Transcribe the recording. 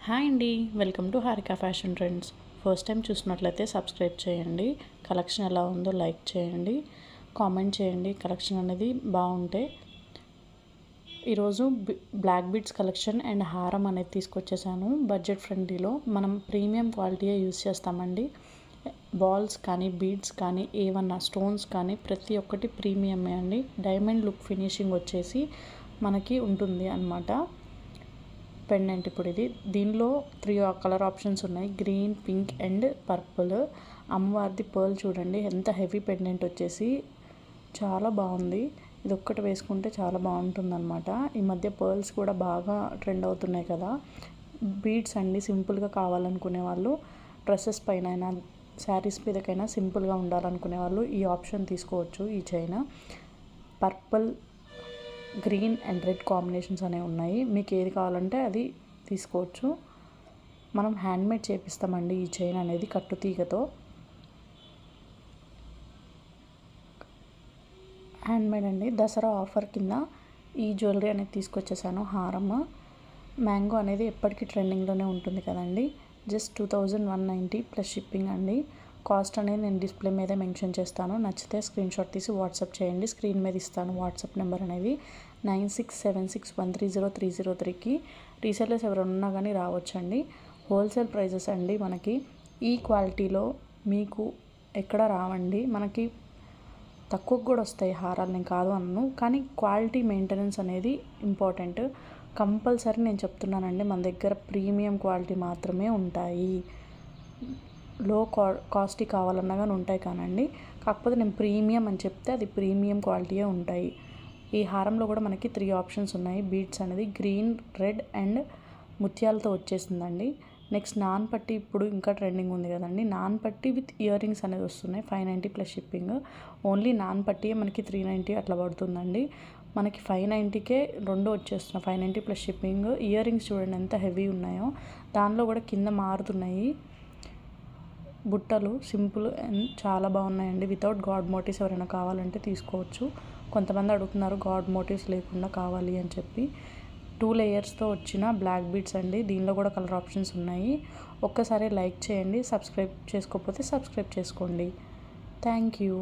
Hi అండి, welcome to Harika fashion trends. First time చూసినట్లయితే subscribe చేయండి. కలెక్షన్ ఎలా ఉందో లైక్ చేయండి, కామెంట్ చేయండి. కలెక్షన్ అనేది బాగుంటే ఈరోజు బ్లాక్ బీడ్స్ కలెక్షన్ అండ్ హారం అనేది తీసుకొచ్చేసాను. బడ్జెట్ ఫ్రెండ్లీలో మనం ప్రీమియం క్వాలిటీయే యూస్ చేస్తామండి. బాల్స్ కానీ బీడ్స్ కానీ ఏమన్నా స్టోన్స్ కానీ ప్రతి ఒక్కటి ప్రీమియమే అండి. డైమండ్ లుక్ ఫినిషింగ్ వచ్చేసి మనకి ఉంటుంది అన్నమాట. పెండెంట్ ఇప్పుడు దీనిలో 3 కలర్ ఆప్షన్స్ ఉన్నాయి, గ్రీన్, పింక్ అండ్ పర్పుల్. అమ్మవారిది పర్ల్ చూడండి, ఎంత హెవీ పెండెంట్ వచ్చేసి చాలా బాగుంది. ఇది ఒక్కటి వేసుకుంటే చాలా బాగుంటుందన్నమాట. ఈ మధ్య పర్ల్స్ కూడా బాగా ట్రెండ్ అవుతున్నాయి కదా. బీడ్స్ అండి, సింపుల్గా కావాలనుకునే వాళ్ళు, డ్రెస్సెస్ పైన అయినా శారీస్ మీదకైనా సింపుల్గా ఉండాలనుకునే వాళ్ళు ఈ ఆప్షన్ తీసుకోవచ్చు. ఈ chain purple, green and red combinations అనేవి ఉన్నాయి. మీకు ఏది కావాలంటే అది తీసుకోవచ్చు. మనం హ్యాండ్మేడ్ చేపిస్తామండి ఈ చైన్ అనేది కట్టు తీగతో. హ్యాండ్మేడ్ అండి. దసరా ఆఫర్ కింద ఈ జ్యువెలరీ అనేది తీసుకొచ్చేసాను. హారం మ్యాంగో అనేది ఎప్పటికీ ట్రెండింగ్లోనే ఉంటుంది కదండి. జస్ట్ 2190 ప్లస్ షిప్పింగ్ అండి. కాస్ట్ అనేది నేను డిస్ప్లే మీద మెన్షన్ చేస్తాను. నచ్చితే స్క్రీన్ షాట్ తీసి వాట్సాప్ చేయండి. స్క్రీన్ మీద ఇస్తాను వాట్సాప్ నెంబర్ అనేది 9676130303కి. రీసెల్లర్స్ ఎవరైనా ఉన్నా కానీ రావచ్చండి. హోల్సేల్ ప్రైజెస్ అండి. మనకి ఈ క్వాలిటీలో మీకు ఎక్కడ రావండి. మనకి తక్కువ కూడా వస్తాయి హారాలు, నేను కాదు అన్ను, కానీ క్వాలిటీ మెయింటెనెన్స్ అనేది ఇంపార్టెంట్. కంపల్సరీ నేను చెప్తున్నానండి, మన దగ్గర ప్రీమియం క్వాలిటీ మాత్రమే ఉంటాయి. లో కాస్ట్ కావాలన్నా కానీ ఉంటాయి కానండి. కాకపోతే నేను ప్రీమియం అని చెప్తే అది ప్రీమియం క్వాలిటీయే ఉంటాయి. ఈ హారంలో కూడా మనకి 3 ఆప్షన్స్ ఉన్నాయి. బీడ్స్ అనేది గ్రీన్, రెడ్ అండ్ ముత్యాలతో వచ్చేసిందండి. నెక్స్ట్ నాన్ పట్టి ఇప్పుడు ఇంకా ట్రెండింగ్ ఉంది కదండి. నాన్ పట్టి విత్ ఇయర్ రింగ్స్ అనేది వస్తున్నాయి. 590 ప్లస్ షిప్పింగ్. ఓన్లీ నాన్ పట్టియే మనకి 390 అట్లా పడుతుందండి. మనకి 590కే రెండు వచ్చేస్తున్నాయి. 590 ప్లస్ షిప్పింగ్. ఇయర్ రింగ్స్ చూడండి ఎంత హెవీ ఉన్నాయో. దానిలో కూడా కింద మారుతున్నాయి బుట్టలు, సింపుల్ అండ్ చాలా బాగున్నాయండి. వితౌట్ గాడ్ మోటివ్స్ ఎవరైనా కావాలంటే తీసుకోవచ్చు. కొంతమంది అడుగుతున్నారు గాడ్ మోటివ్స్ లేకుండా కావాలి అని చెప్పి. 2 లేయర్స్తో వచ్చిన బ్లాక్ బీడ్స్ అండి. దీనిలో కూడా కలర్ ఆప్షన్స్ ఉన్నాయి. ఒక్కసారి లైక్ చేయండి. సబ్స్క్రైబ్ చేసుకోకపోతే సబ్స్క్రైబ్ చేసుకోండి. Thank you.